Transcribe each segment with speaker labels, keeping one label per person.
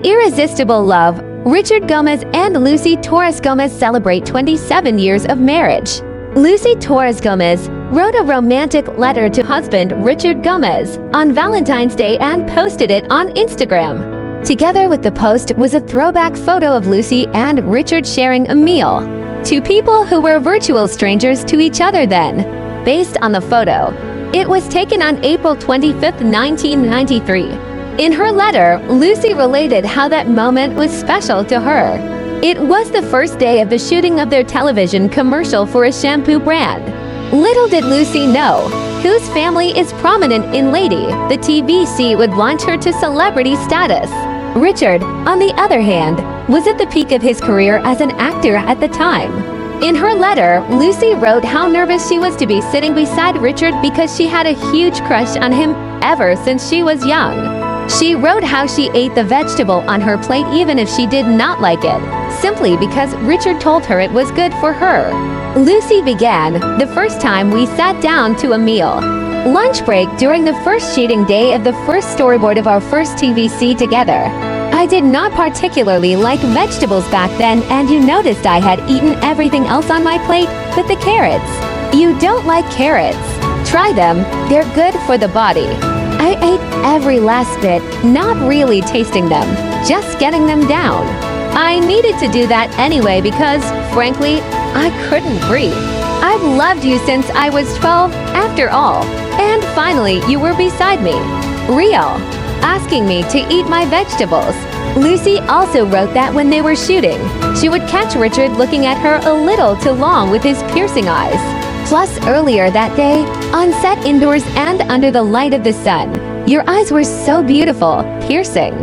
Speaker 1: irresistible love, Richard Gomez and Lucy Torres Gomez celebrate 27 years of marriage. Lucy Torres Gomez wrote a romantic letter to husband Richard Gomez on Valentine's Day and posted it on Instagram. Together with the post was a throwback photo of Lucy and Richard sharing a meal. Two people who were virtual strangers to each other then. Based on the photo, it was taken on April 25, 1993. In her letter, Lucy related how that moment was special to her. It was the first day of the shooting of their television commercial for a shampoo brand. Little did Lucy know, whose family is prominent in Leyte, the TVC would launch her to celebrity status. Richard, on the other hand, was at the peak of his career as an actor at the time. In her letter, Lucy wrote how nervous she was to be sitting beside Richard because she had a huge crush on him ever since she was young. She wrote how she ate the vegetable on her plate even if she did not like it, simply because Richard told her it was good for her. Lucy began, the first time we sat down to a meal. Lunch break during the first shooting day of the first storyboard of our first TVC together. I did not particularly like vegetables back then, and you noticed I had eaten everything else on my plate but the carrots. You don't like carrots? Try them, they're good for the body. I ate every last bit, not really tasting them, just getting them down. I needed to do that anyway because, frankly, I couldn't breathe. I've loved you since I was 12, after all. And finally, you were beside me. Real. Asking me to eat my vegetables. Lucy also wrote that when they were shooting, she would catch Richard looking at her a little too long with his piercing eyes. Plus, earlier that day, on set indoors and under the light of the sun, your eyes were so beautiful, piercing.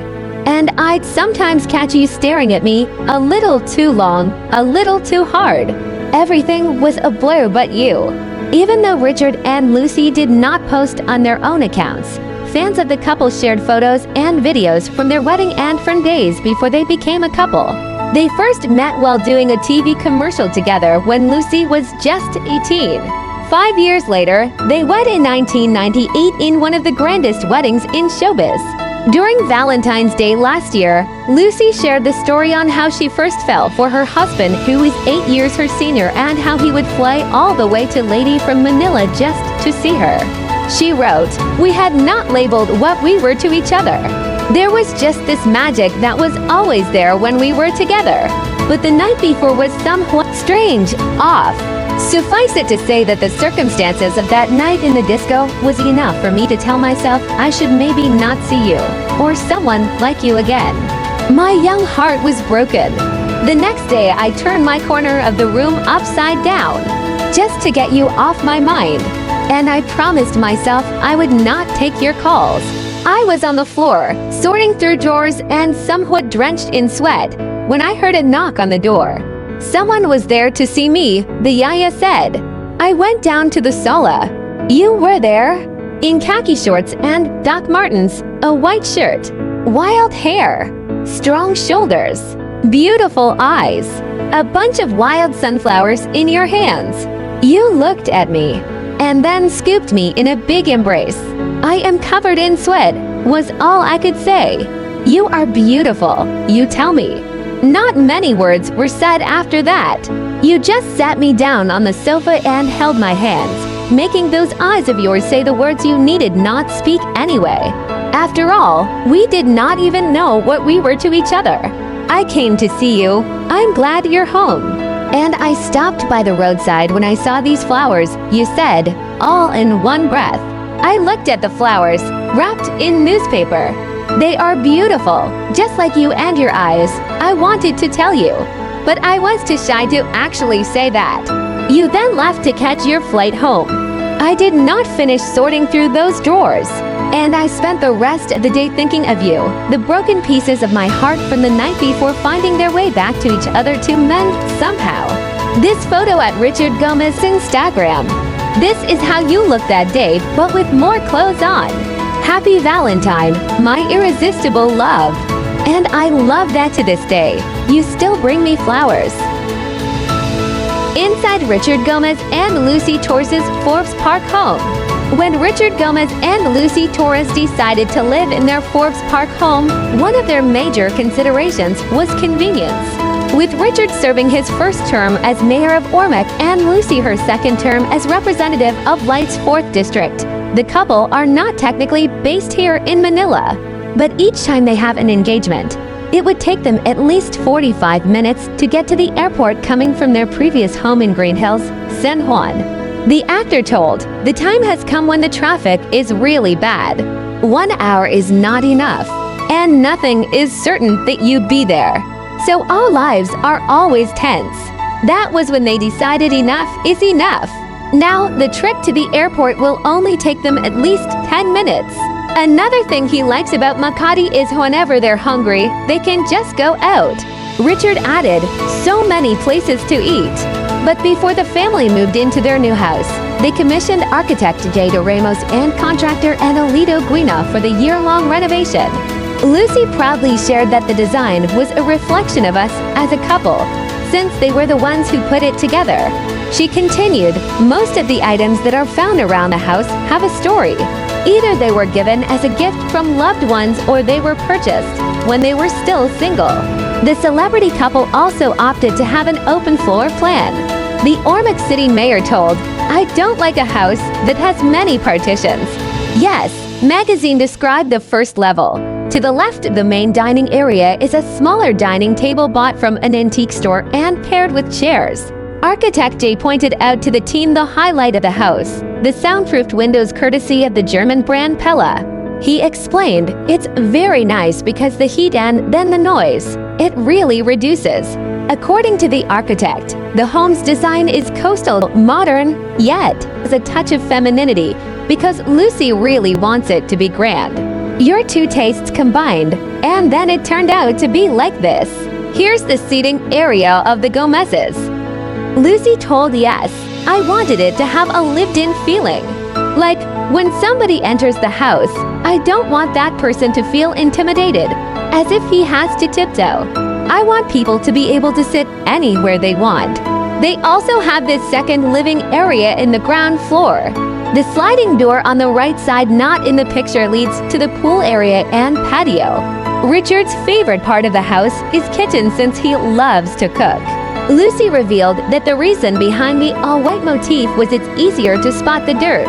Speaker 1: And I'd sometimes catch you staring at me a little too long, a little too hard. Everything was a blur but you. Even though Richard and Lucy did not post on their own accounts, fans of the couple shared photos and videos from their wedding and from days before they became a couple. They first met while doing a TV commercial together when Lucy was just 18. 5 years later, they wed in 1998 in one of the grandest weddings in showbiz. During Valentine's Day last year, Lucy shared the story on how she first fell for her husband, who is 8 years her senior, and how he would fly all the way to Leyte from Manila just to see her. She wrote, "We had not labeled what we were to each other. There was just this magic that was always there when we were together. But the night before was somewhat strange, off. Suffice it to say that the circumstances of that night in the disco was enough for me to tell myself I should maybe not see you, or someone like you again. My young heart was broken. The next day I turned my corner of the room upside down, just to get you off my mind. And I promised myself I would not take your calls. I was on the floor, sorting through drawers and somewhat drenched in sweat, when I heard a knock on the door. Someone was there to see me, the yaya said. I went down to the sala. You were there, in khaki shorts and Doc Martens, a white shirt, wild hair, strong shoulders, beautiful eyes, a bunch of wild sunflowers in your hands. You looked at me, and then scooped me in a big embrace. I am covered in sweat, was all I could say. You are beautiful, you tell me. Not many words were said after that. You just sat me down on the sofa and held my hands, making those eyes of yours say the words you needed not speak anyway. After all, we did not even know what we were to each other. I came to see you. I'm glad you're home. And I stopped by the roadside when I saw these flowers, you said, all in one breath. I looked at the flowers, wrapped in newspaper. They are beautiful, just like you and your eyes. I wanted to tell you, but I was too shy to actually say that. You then left to catch your flight home. I did not finish sorting through those drawers, and I spent the rest of the day thinking of you, the broken pieces of my heart from the night before finding their way back to each other to mend somehow. This photo at Richard Gomez's Instagram. This is how you looked that day, but with more clothes on. Happy Valentine, my irresistible love. And I love that to this day. You still bring me flowers. Inside Richard Gomez and Lucy Torres' Forbes Park home. When Richard Gomez and Lucy Torres decided to live in their Forbes Park home, one of their major considerations was convenience. With Richard serving his first term as mayor of Ormoc and Lucy her second term as representative of Leyte's 4th district, the couple are not technically based here in Manila. But each time they have an engagement, it would take them at least 45 minutes to get to the airport coming from their previous home in Green Hills, San Juan. The actor told, "The time has come when the traffic is really bad. 1 hour is not enough, and nothing is certain that you'd be there. So our lives are always tense." That was when they decided enough is enough. Now, the trip to the airport will only take them at least 10 minutes. Another thing he likes about Makati is whenever they're hungry, they can just go out. Richard added, "So many places to eat." But before the family moved into their new house, they commissioned architect Jade Ramos and contractor Anolito Guina for the year-long renovation. Lucy proudly shared that the design was a reflection of us as a couple, since they were the ones who put it together. She continued, "Most of the items that are found around the house have a story. Either they were given as a gift from loved ones or they were purchased when they were still single." The celebrity couple also opted to have an open floor plan. The Ormoc City mayor told, "I don't like a house that has many partitions." Yes, magazine described the first level. To the left of the main dining area is a smaller dining table bought from an antique store and paired with chairs. Architect Jay pointed out to the team the highlight of the house, the soundproofed windows courtesy of the German brand Pella. He explained, "It's very nice because the heat and then the noise, it really reduces." According to the architect, the home's design is coastal, modern, yet has a touch of femininity because Lucy really wants it to be grand. Your two tastes combined, and then it turned out to be like this. Here's the seating area of the Gomez's. Lucy told, "Yes, I wanted it to have a lived-in feeling. Like, when somebody enters the house, I don't want that person to feel intimidated, as if he has to tiptoe. I want people to be able to sit anywhere they want." They also have this second living area in the ground floor. The sliding door on the right side not in the picture leads to the pool area and patio. Richard's favorite part of the house is kitchen since he loves to cook. Lucy revealed that the reason behind the all-white motif was it's easier to spot the dirt.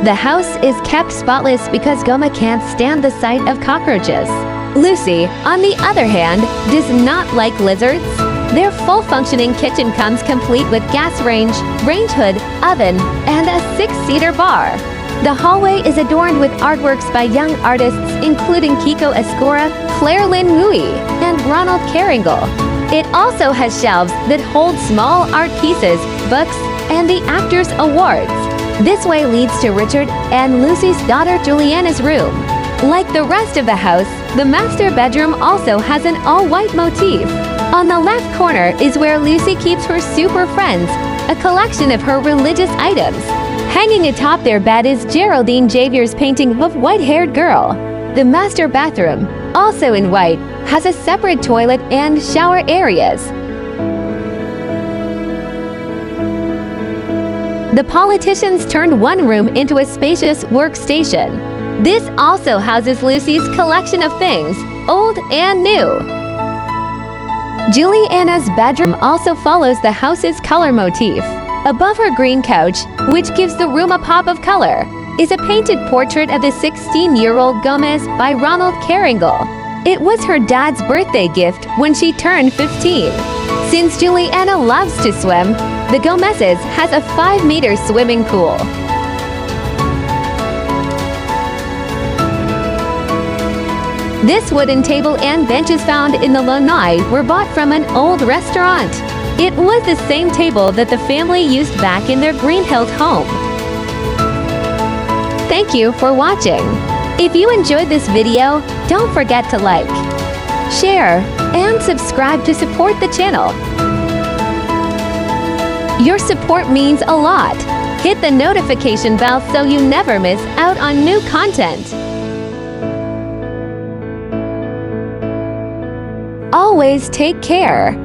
Speaker 1: The house is kept spotless because Goma can't stand the sight of cockroaches. Lucy, on the other hand, does not like lizards. Their full-functioning kitchen comes complete with gas range hood, oven, and a 6-seater bar. The hallway is adorned with artworks by young artists including Kiko Escora, Claire Lynn Ngui, and Ronald Caringle. It also has shelves that hold small art pieces, books, and the actors' awards. This way leads to Richard and Lucy's daughter Juliana's room. Like the rest of the house, the master bedroom also has an all-white motif. On the left corner is where Lucy keeps her super friends, a collection of her religious items. Hanging atop their bed is Geraldine Javier's painting of white-haired girl. The master bathroom, also in white, has a separate toilet and shower areas. The politicians turned one room into a spacious workstation. This also houses Lucy's collection of things, old and new. Juliana's bedroom also follows the house's color motif. Above her green couch, which gives the room a pop of color, is a painted portrait of the 16-year-old Gomez by Ronald Caringle. It was her dad's birthday gift when she turned 15. Since Juliana loves to swim, the Gomez's has a 5-meter swimming pool. This wooden table and benches found in the lanai were bought from an old restaurant. It was the same table that the family used back in their Green Hills home. Thank you for watching. If you enjoyed this video, don't forget to like, share, and subscribe to support the channel. Your support means a lot. Hit the notification bell so you never miss out on new content. Always take care.